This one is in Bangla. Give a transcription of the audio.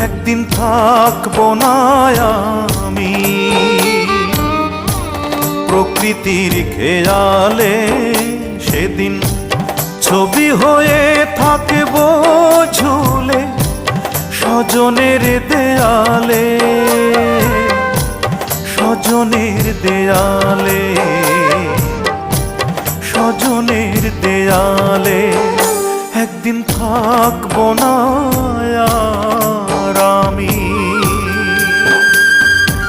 একদিন থাকবো না আমি প্রকৃতির খেয়ালে, সেদিন ছবি হয়ে থাকবো ঝুলে স্বজনের দেয়ালে, স্বজনের দেয়ালে, স্বজনের দেয়ালে। একদিন থাকবো না